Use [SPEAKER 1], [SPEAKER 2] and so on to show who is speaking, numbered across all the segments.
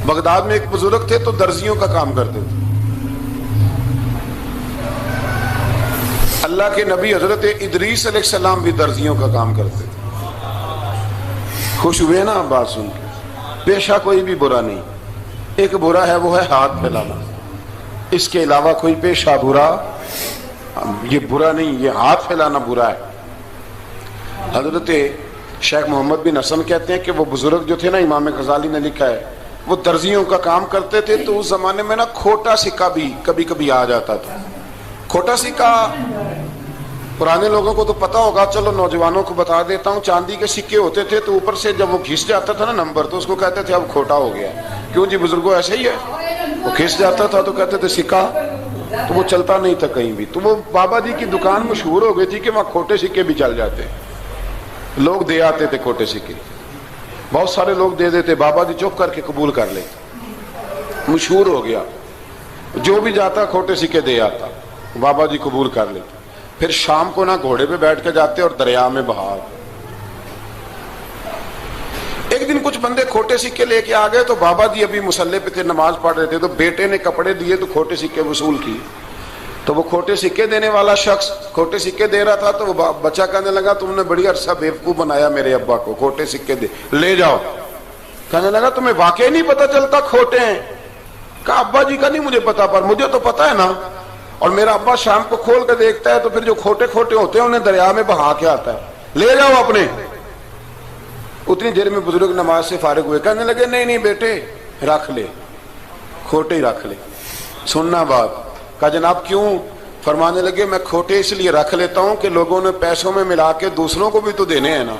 [SPEAKER 1] Baghdad میں ایک بزرگ تھے تو درزیوں کا کام کرتے تھے. اللہ کے نبی حضرت ادریس علیہ السلام بھی درزیوں کا کام کرتے تھے. خوش ہوئے نا بات سن کے؟ پیشہ کوئی بھی برا نہیں. ایک برا ہے وہ ہے ہاتھ پھیلانا. اس کے علاوہ کوئی پیشہ برا یہ برا نہیں، یہ ہاتھ پھیلانا برا ہے. حضرت شیخ محمد بن حسن کہتے ہیں کہ وہ بزرگ جو تھے نا، امام غزالی نے لکھا ہے، وہ درزیوں کا کام کرتے تھے. تو اس زمانے میں نا کھوٹا سکہ بھی کبھی کبھی آ جاتا تھا. کھوٹا سکہ پرانے لوگوں کو تو پتا ہوگا، چلو نوجوانوں کو بتا دیتا ہوں. چاندی کے سکے ہوتے تھے تو اوپر سے جب وہ کھس جاتا تھا نا نمبر، تو اس کو کہتے تھے اب کھوٹا ہو گیا. کیوں جی بزرگوں ایسے ہی ہے. وہ کھس جاتا تھا تو کہتے تھے سکہ، تو وہ چلتا نہیں تھا کہیں بھی. تو وہ بابا جی کی دکان مشہور ہو گئی تھی کہ وہاں کھوٹے سکے بھی چل جاتے. لوگ دے آتے تھے کھوٹے سکے، بہت سارے لوگ دے دیتے. بابا جی چپ کر کے قبول کر لیتے. مشہور ہو گیا، جو بھی جاتا کھوٹے سکے دے آتا. بابا جی قبول کر لیتے. پھر شام کو نا گھوڑے پہ بیٹھ کے جاتے اور دریا میں بہا. ایک دن کچھ بندے کھوٹے سکے لے کے آ گئے تو بابا جی ابھی مصلے پہ تھے، نماز پڑھ رہے تھے. تو بیٹے نے کپڑے دیے تو کھوٹے سکے وصول کیے. تو وہ کھوٹے سکے دینے والا شخص کھوٹے سکے دے رہا تھا. تو وہ بچہ کہنے لگا تم نے بڑی عرصہ بیوقوف بنایا میرے ابا کو، کھوٹے سکے دے لے جاؤ. کہنے لگا تمہیں واقعی نہیں پتا چلتا کھوٹے ہیں؟ کہا ابا جی کا نہیں مجھے پتا، پر مجھے تو پتا ہے نا. اور میرا ابا شام کو کھول کے دیکھتا ہے تو پھر جو کھوٹے کھوٹے ہوتے ہیں انہیں دریا میں بہا کے آتا ہے. لے جاؤ اپنے. اتنی دیر میں بزرگ نماز سے فارغ ہوئے. کہنے لگے نہیں نہیں بیٹے رکھ لے، کھوٹے ہی رکھ لے. سننا بات. کہا جناب کیوں؟ فرمانے لگے میں کھوٹے اس لیے رکھ لیتا ہوں کہ لوگوں نے پیسوں میں ملا کے دوسروں کو بھی تو دینے ہیں نا.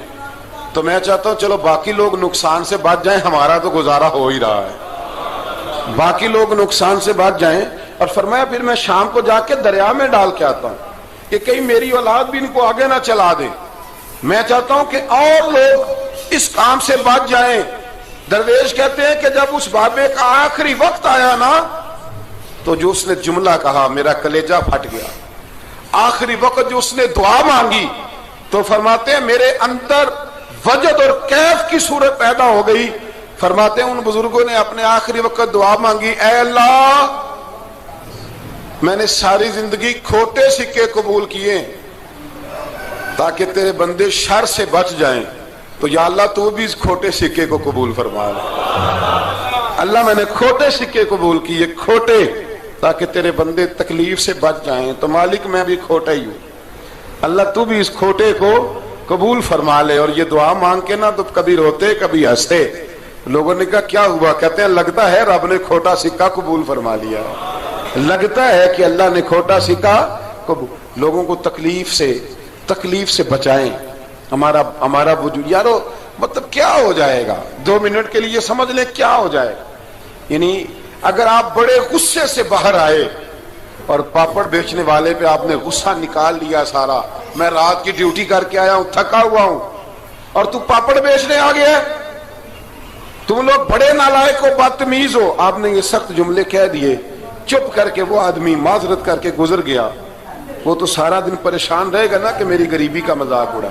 [SPEAKER 1] تو میں چاہتا ہوں چلو باقی لوگ نقصان سے بچ جائیں، ہمارا تو گزارا ہو ہی رہا ہے. باقی لوگ نقصان سے بچ جائیں. اور فرمایا پھر میں شام کو جا کے دریا میں ڈال کے آتا ہوں کہ کہیں میری اولاد بھی ان کو آگے نہ چلا دے. میں چاہتا ہوں کہ اور لوگ اس کام سے بچ جائیں. درویش کہتے ہیں کہ جب اس بابے کا آخری وقت آیا نا تو جو اس نے جملہ کہا میرا کلیجہ پھٹ گیا. آخری وقت جو اس نے دعا مانگی تو فرماتے ہیں میرے اندر وجد اور کیف کی صورت پیدا ہو گئی. فرماتے ہیں ان بزرگوں نے اپنے آخری وقت دعا مانگی، اے اللہ میں نے ساری زندگی کھوٹے سکے قبول کیے تاکہ تیرے بندے شر سے بچ جائیں. تو یا اللہ تو بھی اس کھوٹے سکے کو قبول فرما لے. اللہ میں نے کھوٹے سکے قبول کیے، کھوٹے، تاکہ تیرے بندے تکلیف سے بچ جائیں. تو مالک میں بھی کھوٹا ہی ہوں، اللہ تو بھی اس کھوٹے کو قبول فرما لے. اور یہ دعا مانگ کے نا تو کبھی روتے کبھی ہنستے. لوگوں نے کہا کیا ہوا؟ کہتے ہیں لگتا ہے رب نے کھوٹا سکہ قبول فرما لیا. لگتا ہے کہ اللہ نے کھوٹا سکہ قبول. لوگوں کو تکلیف سے بچائیں. ہمارا وجود یارو مطلب کیا ہو جائے گا 2 منٹ کے لیے سمجھ لیں کیا ہو جائے گا. یعنی اگر آپ بڑے غصے سے باہر آئے اور پاپڑ بیچنے والے پہ آپ نے غصہ نکال لیا سارا، میں رات کی ڈیوٹی کر کے آیا ہوں تھکا ہوا ہوں اور تو پاپڑ بیچنے آ گیا، تم لوگ بڑے نالائق ہو بدتمیز ہو. آپ نے یہ سخت جملے کہہ دیے، چپ کر کے وہ آدمی معذرت کر کے گزر گیا. وہ تو سارا دن پریشان رہے گا نا کہ میری غریبی کا مذاق اڑا.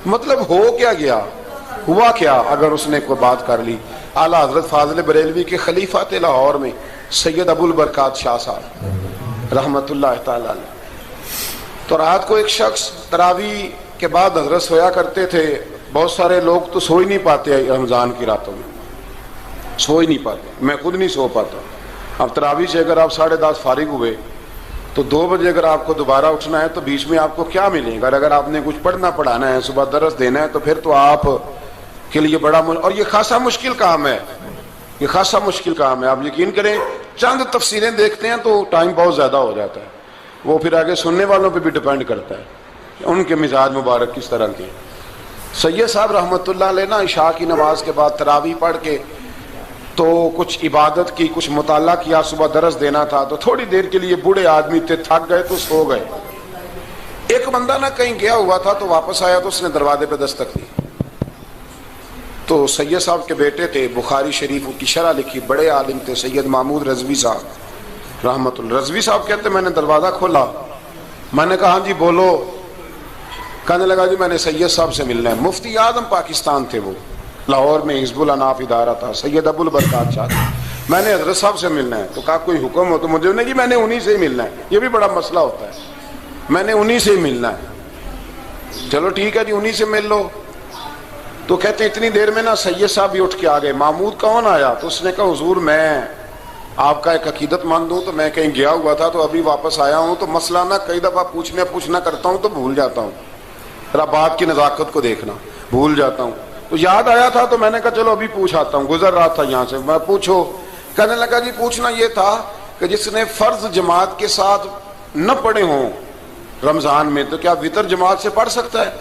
[SPEAKER 1] مطلب ہو کیا گیا، ہوا کیا اگر اس نے کوئی بات کر لی. اعلیٰ حضرت فاضل بریلوی کے خلیفہ لاہور میں سید ابو البرکات شاہ صاحب رحمت اللہ تعالی علیہ. تو رات کو ایک شخص تراویح کے بعد حضرت سویا کرتے تھے. بہت سارے لوگ تو سو ہی نہیں پاتے رمضان کی راتوں میں، سو ہی نہیں پاتے. میں خود نہیں سو پاتا. اب تراویح سے اگر آپ 10:30 فارغ ہوئے تو 2 بجے اگر آپ کو دوبارہ اٹھنا ہے تو بیچ میں آپ کو کیا ملے گا؟ اگر آپ نے کچھ پڑھنا پڑھانا ہے، صبح درس دینا ہے، تو پھر تو آپ کے لیے بڑا اور یہ خاصا مشکل کام ہے. یہ خاصا مشکل کام ہے. آپ یقین کریں چند تفسیریں دیکھتے ہیں تو ٹائم بہت زیادہ ہو جاتا ہے. وہ پھر آگے سننے والوں پہ بھی ڈیپینڈ کرتا ہے ان کے مزاج مبارک کس طرح کے. سید صاحب رحمت اللہ علیہ نا عشاء کی نماز کے بعد تراویح پڑھ کے تو کچھ عبادت کی، کچھ مطالعہ کیا، صبح درس دینا تھا تو تھوڑی دیر کے لیے بوڑھے آدمی تھے، تھک گئے تو سو گئے. ایک بندہ نہ کہیں گیا ہوا تھا تو واپس آیا تو اس نے دروازے پہ دستک دی. تو سید صاحب کے بیٹے تھے، بخاری شریف کی شرح لکھی، بڑے عالم تھے، سید محمود رضوی صاحب رحمت اللہ. رضوی صاحب کہتے میں نے دروازہ کھولا، میں نے کہا ہاں جی بولو. کہنے لگا جی میں نے سید صاحب سے ملنا ہے. مفتی اعظم پاکستان تھے وہ، لاہور میں حزب الاناف ادارہ تھا، سید ابو البرکات شاہ. میں نے حضرت صاحب سے ملنا ہے. تو کہا کوئی حکم ہو تو مجھے نہیں کہ میں نے انہی سے ہی ملنا ہے. یہ بھی بڑا مسئلہ ہوتا ہے, میں نے انہی سے ہی ملنا ہے. چلو ٹھیک ہے جی, انہی سے مل لو. تو کہتے ہیں اتنی دیر میں نا سید صاحب بھی اٹھ کے آ گئے. محمود کون آیا؟ تو اس نے کہا حضور میں آپ کا ایک عقیدت مند ہوں, تو میں کہیں گیا ہوا تھا تو ابھی واپس آیا ہوں, تو مسئلہ نا کئی دفعہ پوچھنا کرتا ہوں تو بھول جاتا ہوں, ذرا بات کی نزاکت کو دیکھنا, بھول جاتا ہوں. تو یاد آیا تھا تو میں نے کہا چلو ابھی پوچھ آتا ہوں, گزر رہا تھا یہاں سے. میں پوچھو. کہنے لگا جی پوچھنا یہ تھا کہ جس نے فرض جماعت کے ساتھ نہ پڑھے ہوں رمضان میں, تو کیا وطر جماعت سے پڑھ سکتا ہے؟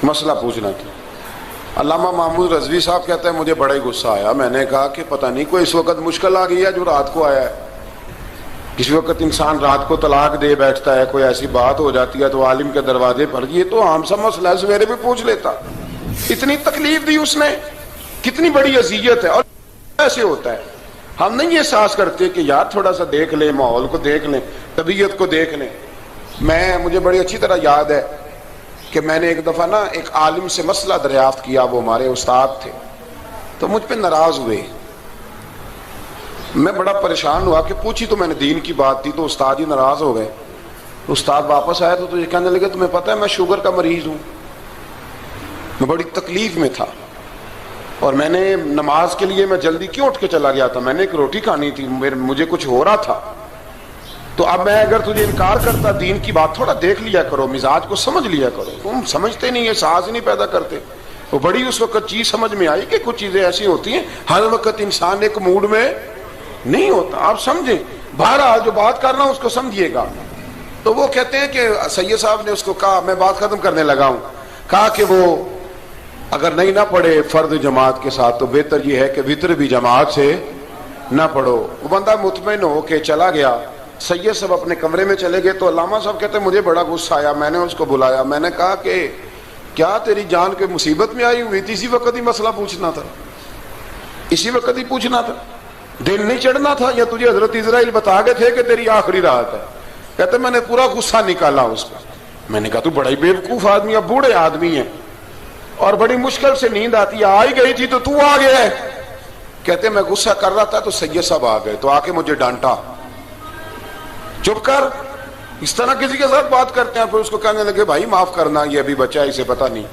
[SPEAKER 1] مسئلہ پوچھنا تھا. علامہ محمود رضوی صاحب کہتا ہے مجھے بڑا ہی غصہ آیا. میں نے کہا کہ پتہ نہیں کوئی اس وقت مشکل آ گئی ہے جو رات کو آیا ہے. کسی وقت انسان رات کو طلاق دے بیٹھتا ہے, کوئی ایسی بات ہو جاتی ہے تو عالم کے دروازے پر, یہ تو عام سا مسئلہ ہے, سویرے بھی پوچھ لیتا. اتنی تکلیف دی اس نے, کتنی بڑی اذیت ہے. اور ایسے ہوتا ہے, ہم نہیں یہ احساس کرتے کہ یار تھوڑا سا دیکھ لیں, ماحول کو دیکھ لیں, طبیعت کو دیکھ لیں. مجھے بڑی اچھی طرح یاد ہے کہ میں نے ایک دفعہ نا ایک عالم سے مسئلہ دریافت کیا, وہ ہمارے استاد تھے, تو مجھ پہ ناراض ہوئے. میں بڑا پریشان ہوا کہ پوچھی تو میں نے دین کی بات تھی, تو استاد ہی ناراض ہو گئے. استاد واپس آیا تو یہ کہنے لگے تمہیں پتہ ہے میں شوگر کا مریض ہوں. میں بڑی تکلیف میں تھا, اور میں نے نماز کے لیے میں جلدی کیوں اٹھ کے چلا گیا تھا, میں نے ایک روٹی کھانی تھی, مجھے کچھ ہو رہا تھا. تو اب میں اگر تجھے انکار کرتا, دین کی بات تھوڑا دیکھ لیا کرو, مزاج کو سمجھ لیا کرو, تم سمجھتے نہیں, احساس نہیں پیدا کرتے. وہ بڑی اس وقت چیز سمجھ میں آئی کہ کچھ چیزیں ایسی ہوتی ہیں, ہر وقت انسان ایک موڈ میں نہیں ہوتا. آپ سمجھیں, بہرحال جو بات کرنا اس کو سمجھیے گا. تو وہ کہتے ہیں کہ سید صاحب نے اس کو کہا, میں بات ختم کرنے لگا ہوں, کہا کہ وہ اگر نہیں نہ پڑھے فرض جماعت کے ساتھ تو بہتر یہ ہے کہ وطر بھی جماعت سے نہ پڑھو. وہ بندہ مطمئن ہو کے چلا گیا. سید صاحب اپنے کمرے میں چلے گئے تو علامہ صاحب کہتے ہیں مجھے بڑا غصہ آیا. میں نے اس کو بلایا, میں نے کہا کہ کیا تیری جان کے مصیبت میں آئی ہوئی تھی, اسی وقت ہی مسئلہ پوچھنا تھا, اسی وقت ہی پوچھنا تھا, دن نہیں چڑھنا تھا, یا تجھے حضرت اسرائیل بتا گئے تھے کہ تیری آخری رات ہے؟ کہتے میں نے پورا غصہ نکالا اس کا. میں نے کہا تو بڑا ہی بیوقوف آدمی ہے, بوڑھے آدمی ہیں, اور بڑی مشکل سے نیند آتی ہے, آ ہی گئی تھی تو آ گیا ہے. کہتے میں غصہ کر رہا تھا تو سید صاحب آ گئے, تو آ کے مجھے ڈانٹا, چپ کر, اس طرح کسی کے ساتھ بات کرتے ہیں. پھر اس کو کہنے لگے بھائی معاف کرنا, یہ ابھی بچہ ہے, اسے پتہ نہیں.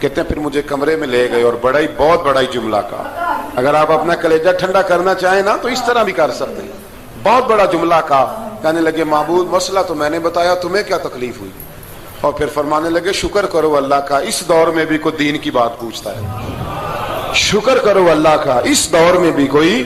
[SPEAKER 1] کہتے ہیں پھر مجھے کمرے میں لے گئے اور بہت بڑا ہی جملہ کہا. اگر آپ اپنا کلیجہ ٹھنڈا کرنا چاہیں نا تو اس طرح بھی کر سکتے ہیں. بہت بڑا جملہ کہا. کہنے لگے معبود مسئلہ تو میں نے بتایا, تمہیں کیا تکلیف ہوئی؟ اور پھر فرمانے لگے شکر کرو اللہ کا, اس دور میں بھی کوئی دین کی بات پوچھتا ہے. شکر کرو اللہ کا, اس دور میں بھی کوئی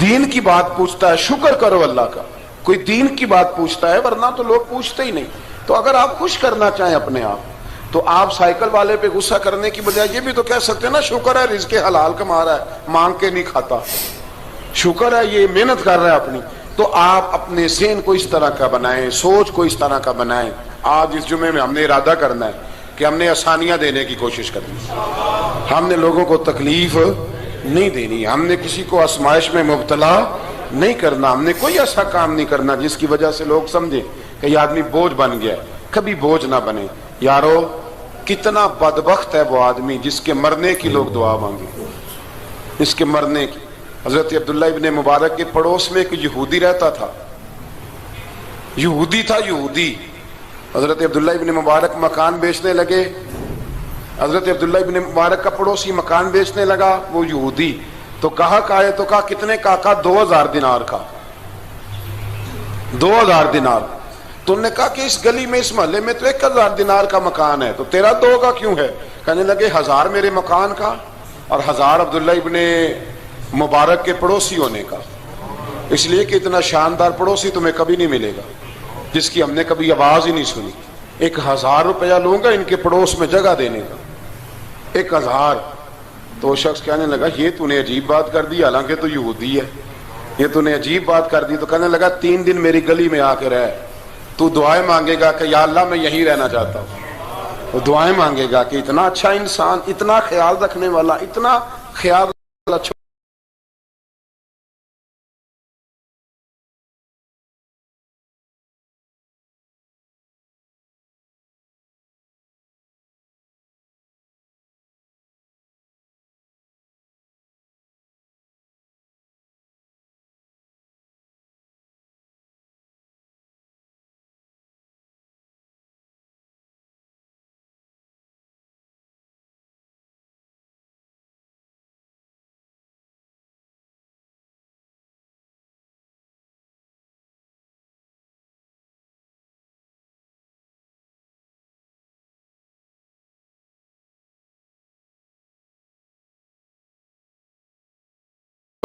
[SPEAKER 1] دین کی بات پوچھتا ہے. شکر کرو اللہ کا, کوئی دین کی بات پوچھتا ہے, ورنہ تو لوگ پوچھتے ہی نہیں. تو اگر آپ خوش کرنا چاہیں اپنے آپ, تو آپ سائیکل والے پہ غصہ کرنے کی بجائے یہ بھی تو کہہ سکتے ہیں نا شکر ہے رزق حلال کما رہا ہے, مانگ کے نہیں کھاتا, شکر ہے یہ محنت کر رہا ہے اپنی. تو آپ اپنے ذہن کو اس طرح کا بنائیں, سوچ کو اس طرح کا بنائیں. آج اس جمعے میں ہم نے ارادہ کرنا ہے کہ ہم نے آسانیاں دینے کی کوشش کرنی, ہم نے لوگوں کو تکلیف نہیں دینی, ہم نے کسی کو آزمائش میں مبتلا نہیں کرنا, ہم نے کوئی ایسا کام نہیں کرنا جس کی وجہ سے لوگ سمجھیں کہ یہ آدمی بوجھ بن گیا. کبھی بوجھ نہ بنے. یارو کتنا بدبخت ہے وہ آدمی جس کے مرنے کی لوگ دعا مانگے, اس کے مرنے کی. حضرت عبداللہ ابن مبارک کے پڑوس میں ایک یہودی رہتا تھا, یہودی تھا, یہودی. حضرت عبداللہ ابن مبارک مکان بیچنے لگے. حضرت عبداللہ ابن مبارک کا پڑوسی مکان بیچنے لگا, وہ یہودی. تو کہا تو کہا کتنے کا؟ 2000 دینار کا. 2000 دینار. تو انہوں نے کہا کہ اس گلی میں, اس محلے میں تو 1000 دینار کا مکان ہے, تو تیرا 2 کا کیوں ہے؟ کہنے لگے 1000 میرے مکان کا اور 1000 عبداللہ ابن مبارک کے پڑوسی ہونے کا, اس لیے کہ اتنا شاندار پڑوسی تمہیں کبھی نہیں ملے گا جس کی ہم نے کبھی آواز ہی نہیں سنی. 1000 روپیہ لوں گا ان کے پڑوس میں جگہ دینے کا, 1000. تو وہ شخص کہنے لگا یہ تو نے عجیب بات کر دی, حالانکہ تو یہودی ہے, یہ تو نے عجیب بات کر دی. تو کہنے لگا 3 دن میری گلی میں آ کے رہ, تو دعائیں مانگے گا کہ یا اللہ میں یہیں رہنا چاہتا ہوں. وہ دعائیں مانگے گا کہ اتنا اچھا انسان, اتنا خیال رکھنے والا, اتنا خیال والا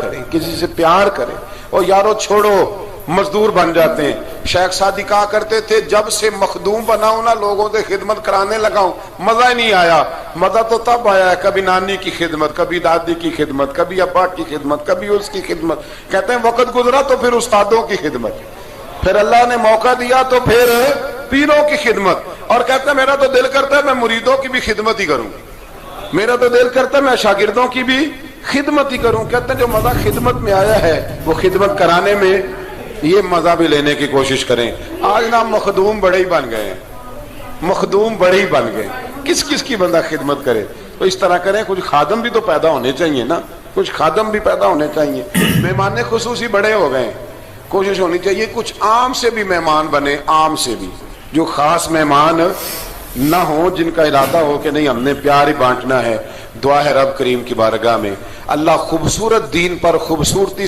[SPEAKER 1] کریں، کسی سے پیار کریں، اور یارو چھوڑو مزدور بن جاتے ہیں۔ شیخ سعدی کہا کرتے تھے جب سے مخدوم بناؤں نا لوگوں سے خدمت کرانے لگاؤں مزہ ہی نہیں آیا۔ مزہ تو تب آیا ہے کبھی نانی کی خدمت، کبھی دادی کی خدمت، کبھی ابا کی خدمت، کبھی اس کی خدمت، کہتے ہیں وقت گزرا تو پھر استادوں کی خدمت، پھر اللہ نے موقع دیا تو پھر پیروں کی خدمت، اور کہتے ہیں میرا تو دل کرتا ہے میں مریدوں کی بھی خدمت ہی کروں، میرا تو دل کرتا ہے میں شاگردوں کی بھی خدمت ہی کروں۔ کہتے ہیں جو مزہ خدمت میں آیا ہے وہ خدمت کرانے میں یہ مزہ بھی لینے کی کوشش کریں۔ آج نا مخدوم بڑے ہی بن گئے ہیں، مخدوم بڑے ہی بن گئے، کس کس کی بندہ خدمت کرے؟ تو اس طرح کریں، کچھ خادم بھی تو پیدا ہونے چاہیے نا، کچھ خادم بھی پیدا ہونے چاہیے۔ مہمان خصوصی بڑے ہو گئے، کوشش ہونی چاہیے کچھ عام سے بھی مہمان بنے، عام سے بھی، جو خاص مہمان نہ ہوں، جن کا ارادہ ہو کہ نہیں ہم نے پیار ہی بانٹنا ہے۔ دعا ہے رب کریم کی بارگاہ میں اللہ خوبصورت دین پر خوبصورتی